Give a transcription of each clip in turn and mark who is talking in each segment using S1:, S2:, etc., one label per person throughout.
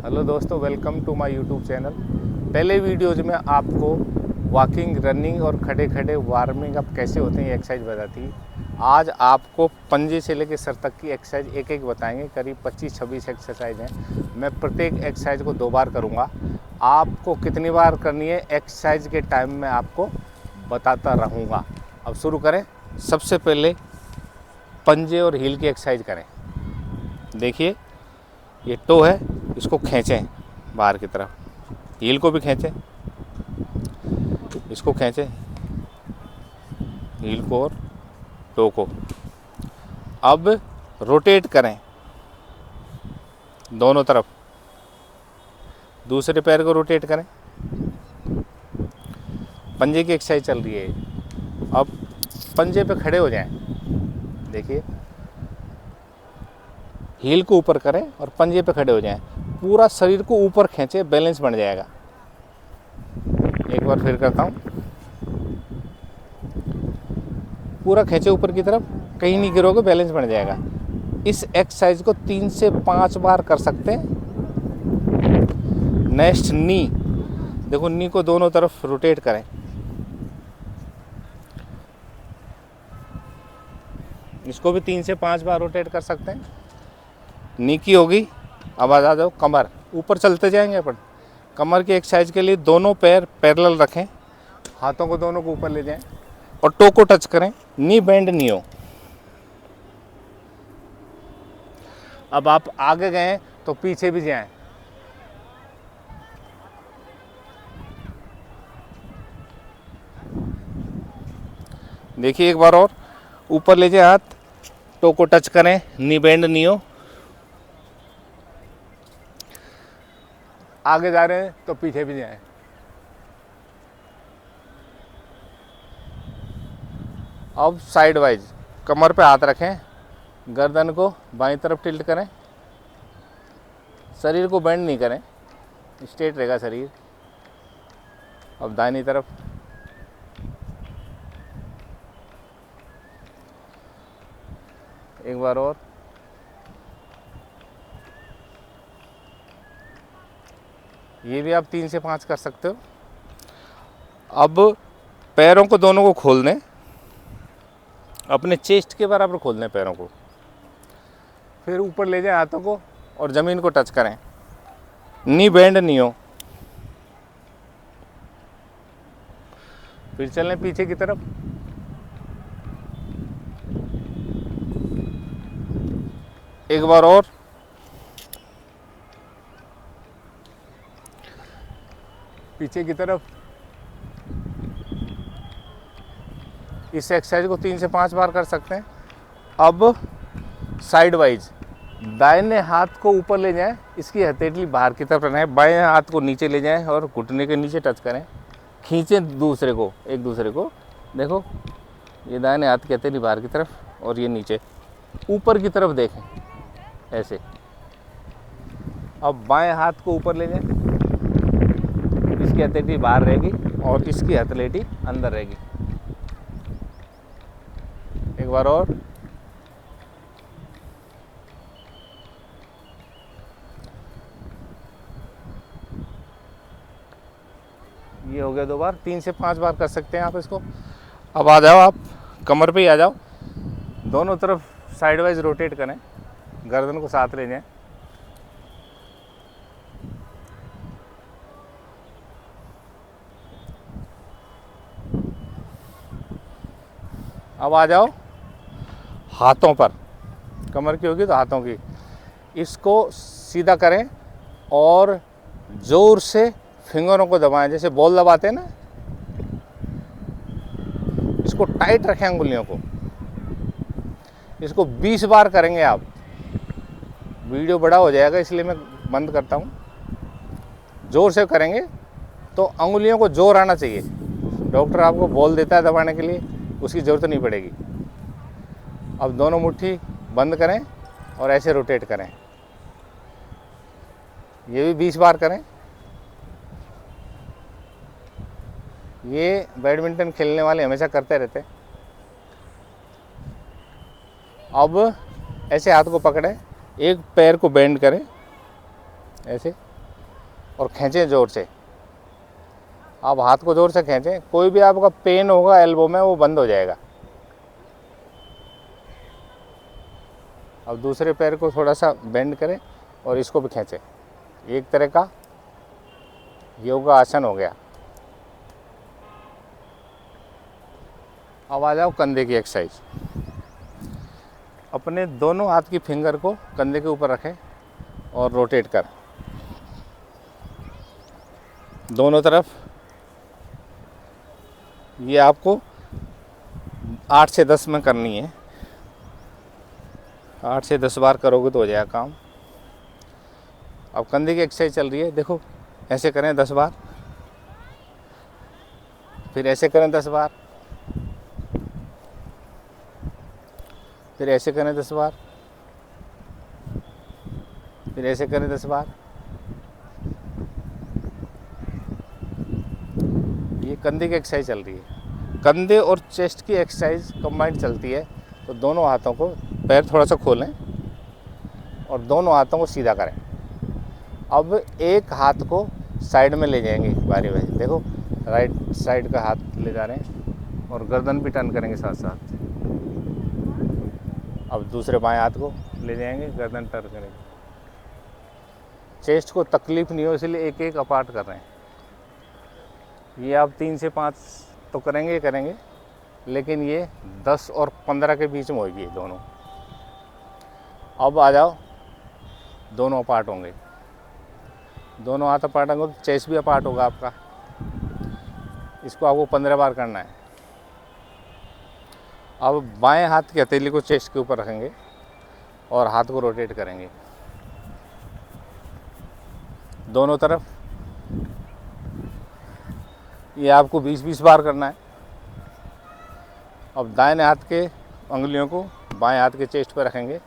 S1: Hello दोस्तों, welcome to my YouTube channel. पहले videos में आपको वॉकिंग, रनिंग और खड़े खड़े वार्मिंग अप कैसे होते हैं ये एक्सरसाइज बताती है। आज आपको पंजे से लेकर सर तक की एक्सरसाइज एक एक बताएंगे। करीब 25-26 एक्सरसाइज हैं। मैं प्रत्येक एक्सरसाइज को 2 बार करूँगा। आपको कितनी बार करनी है एक्सरसाइज के टाइम में आपको बताता रहूँगा। अब शुरू करें। सबसे पहले पंजे और हील की एक्सरसाइज करें। देखिए, ये टो है, इसको खींचें बाहर की तरफ, हील को भी खींचें, इसको खींचें, हील को और टो को। अब रोटेट करें दोनों तरफ, दूसरे पैर को रोटेट करें। पंजे की एक्सरसाइज चल रही है। अब पंजे पे खड़े हो जाएं। देखिए, हील को ऊपर करें और पंजे पे खड़े हो जाएं। पूरा शरीर को ऊपर खींचे, बैलेंस बन जाएगा। एक बार फिर करता हूँ। पूरा खींचे ऊपर की तरफ, कहीं नहीं गिरोगे, बैलेंस बन जाएगा। इस एक्सरसाइज को 3 से 5 बार कर सकते हैं। नेक्स्ट नी, देखो नी को दोनों तरफ रोटेट करें। इसको भी 3 से 5 बार रोटेट कर सकते हैं। नी की होगी। अब आ जाओ कमर, ऊपर चलते जाएंगे अपन। कमर की एक्सरसाइज के लिए दोनों पैर पैरेलल रखें, हाथों को दोनों को ऊपर ले जाएं और टो को टच करें। नी बेंड नहीं हो। अब आप आगे गए तो पीछे भी जाएं। देखिए, एक बार और ऊपर ले जाए हाथ, टो को टच करें, नी बेंड नहीं हो। आगे जा रहे हैं तो पीछे भी जाएं। अब साइड वाइज कमर पे हाथ रखें, गर्दन को बाईं तरफ टिल्ट करें, शरीर को बेंड नहीं करें, स्ट्रेट रहेगा शरीर। अब दाहिनी तरफ, एक बार और। ये भी आप 3 से 5 कर सकते हो। अब पैरों को दोनों को खोल दें, अपने चेस्ट के बराबर खोल दें पैरों को। फिर ऊपर ले जाएं हाथों को और ज़मीन को टच करें। नी बेंड नहीं हो। फिर चलें पीछे की तरफ। एक बार और। पीछे की तरफ। इस एक्सरसाइज को 3 से 5 बार कर सकते हैं। अब साइड वाइज दाहिने हाथ को ऊपर ले जाएं, इसकी हथेली बाहर की तरफ रखें। बाएं हाथ को नीचे ले जाएं और घुटने के नीचे टच करें। खींचें दूसरे को, एक दूसरे को। देखो, ये दाहिने हाथ की हथेली बाहर की तरफ और ये नीचे ऊपर की तरफ देखें, ऐसे। अब बाएं हाथ को ऊपर ले जाएं, इसकी हथेली बाहर रहेगी और इसकी हथेली अंदर रहेगी। एक बार और। ये हो गया 2 बार। 3 से 5 बार कर सकते हैं आप इसको। अब आ जाओ, आप कमर पे ही आ जाओ। दोनों तरफ साइड वाइज रोटेट करें, गर्दन को साथ ले जाएं। अब आ जाओ हाथों पर, कमर की होगी तो हाथों की। इसको सीधा करें और जोर से फिंगरों को दबाएं, जैसे बॉल दबाते हैं ना। इसको टाइट रखें अंगुलियों को। इसको 20 बार करेंगे आप। वीडियो बड़ा हो जाएगा इसलिए मैं बंद करता हूँ। जोर से करेंगे तो अंगुलियों को जोर आना चाहिए। डॉक्टर आपको बॉल देता है दबाने के लिए, उसकी ज़रूरत नहीं पड़ेगी। अब दोनों मुट्ठी बंद करें और ऐसे रोटेट करें। ये भी 20 बार करें। ये बैडमिंटन खेलने वाले हमेशा करते रहते हैं। अब ऐसे हाथ को पकड़ें, एक पैर को बेंड करें ऐसे, और खींचें ज़ोर से। आप हाथ को ज़ोर से खींचें, कोई भी आपका पेन होगा एल्बो में वो बंद हो जाएगा। अब दूसरे पैर को थोड़ा सा बेंड करें और इसको भी खींचें। एक तरह का योगा आसन हो गया। अब आ जाओ कंधे की एक्सरसाइज। अपने दोनों हाथ की फिंगर को कंधे के ऊपर रखें और रोटेट कर दोनों तरफ। ये आपको 8 से 10 में करनी है। 8 से 10 बार करोगे तो हो जाएगा काम। अब कंधे की एक्सरसाइज चल रही है, देखो ऐसे करें 10 बार, फिर ऐसे करें 10 बार, फिर ऐसे करें 10 बार, फिर ऐसे करें 10 बार। ये कंधे की एक्सरसाइज चल रही है। कंधे और चेस्ट की एक्सरसाइज कंबाइंड चलती है। तो दोनों हाथों को, पैर थोड़ा सा खोलें और दोनों हाथों को सीधा करें। अब एक हाथ को साइड में ले जाएंगे बारी बारी। देखो राइट साइड का हाथ ले जा रहे हैं और गर्दन भी टर्न करेंगे साथ साथ। अब दूसरे बाएं हाथ को ले जाएंगे, गर्दन टर्न करेंगे। चेस्ट को तकलीफ नहीं हो इसलिए एक एक अपार्ट कर रहे हैं। ये आप 3 से 5 तो करेंगे, लेकिन ये 10 और 15 के बीच में होगी दोनों। अब आ जाओ, दोनों अपार्ट होंगे। दोनों हाथ अपार्ट होंगे तो चेस्ट भी अपार्ट होगा आपका। इसको आपको 15 बार करना है। अब बाएं हाथ की हथेली को चेस्ट के ऊपर रखेंगे और हाथ को रोटेट करेंगे दोनों तरफ। ये आपको 20-20 बार करना है। अब दाहिने हाथ के उंगलियों को बाएं हाथ के चेस्ट पर रखेंगे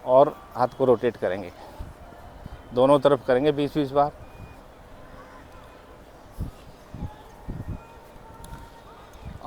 S1: और हाथ को रोटेट करेंगे, दोनों तरफ करेंगे 20-20 बार।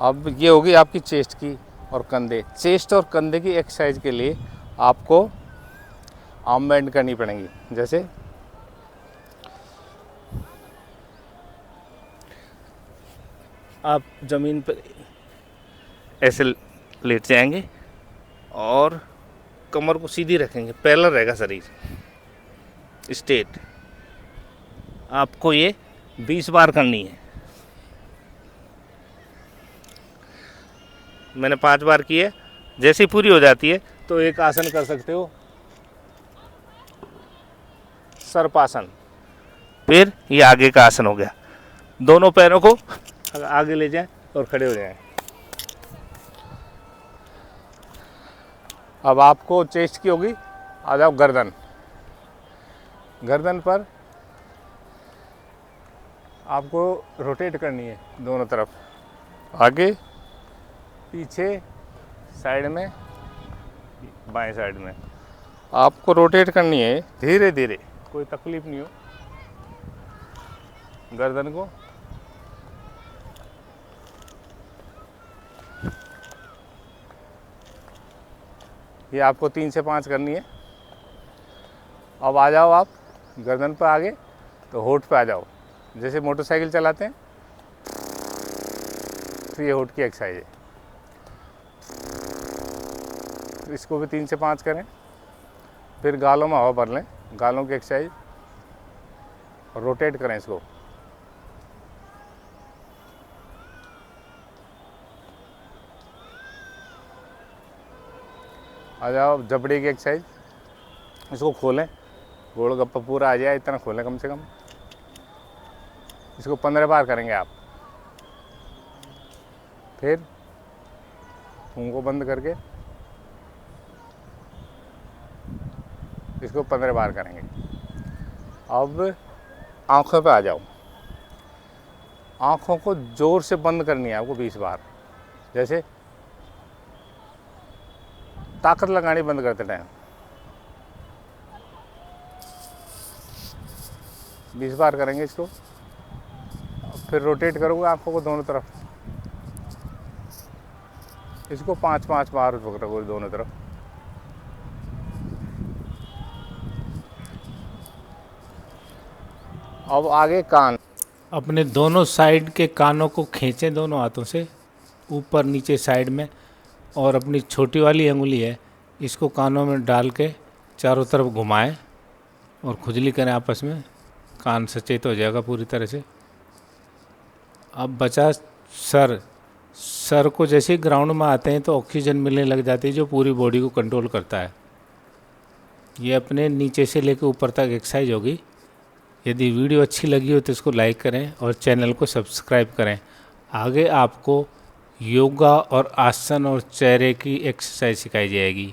S1: अब ये होगी आपकी चेस्ट की और कंधे। चेस्ट और कंधे की एक्सरसाइज के लिए आपको आर्म बेंड करनी पड़ेंगी। जैसे आप ज़मीन पर ऐसे लेट जाएंगे और कमर को सीधी रखेंगे, पैरेलल रहेगा शरीर स्ट्रेट। आपको ये 20 बार करनी है। मैंने 5 बार की है। जैसे ही पूरी हो जाती है तो एक आसन कर सकते हो, सर्पासन। फिर ये आगे का आसन हो गया। दोनों पैरों को आगे ले जाएं और खड़े हो जाएं। अब आपको चेस्ट की होगी। आ जाओ गर्दन। गर्दन पर आपको रोटेट करनी है दोनों तरफ, आगे पीछे, साइड में, बाएं साइड में। आपको रोटेट करनी है धीरे धीरे, कोई तकलीफ नहीं हो। गर्दन को ये आपको 3 से 5 करनी है। अब आ जाओ आप गर्दन पर आगे तो होठ पे आ जाओ। जैसे मोटरसाइकिल चलाते हैं तो ये होठ की एक्सरसाइज है। इसको भी 3 से 5 करें। फिर गालों में हवा भर लें, गालों की एक्सरसाइज, रोटेट करें इसको। आ जाओ जबड़े की एक्सरसाइज। इसको खोलें, गोलगप्पा पूरा आ जाए इतना खोलें कम से कम। इसको 15 बार करेंगे आप। फिर मुंह को बंद करके इसको 15 बार करेंगे। अब आँखों पे आ जाओ। आँखों को ज़ोर से बंद करनी है आपको 20 बार। जैसे ताकत लगानी बंद करते टाइम 20 बार करेंगे इसको। फिर रोटेट करोगे आँखों को दोनों तरफ। इसको 5-5 बार पकड़ोगे दोनों तरफ। अब आगे कान।
S2: अपने दोनों साइड के कानों को खींचें दोनों हाथों से ऊपर नीचे साइड में, और अपनी छोटी वाली अंगुली है इसको कानों में डाल के चारों तरफ घुमाएं और खुजली करें आपस में। कान सचेत हो जाएगा पूरी तरह से। अब बचा सर। सर को जैसे ग्राउंड में आते हैं तो ऑक्सीजन मिलने लग जाती है जो पूरी बॉडी को कंट्रोल करता है। ये अपने नीचे से लेकर ऊपर तक एक्सरसाइज होगी। यदि वीडियो अच्छी लगी हो तो इसको लाइक करें और चैनल को सब्सक्राइब करें। आगे आपको योगा और आसन और चेहरे की एक्सरसाइज सिखाई जाएगी।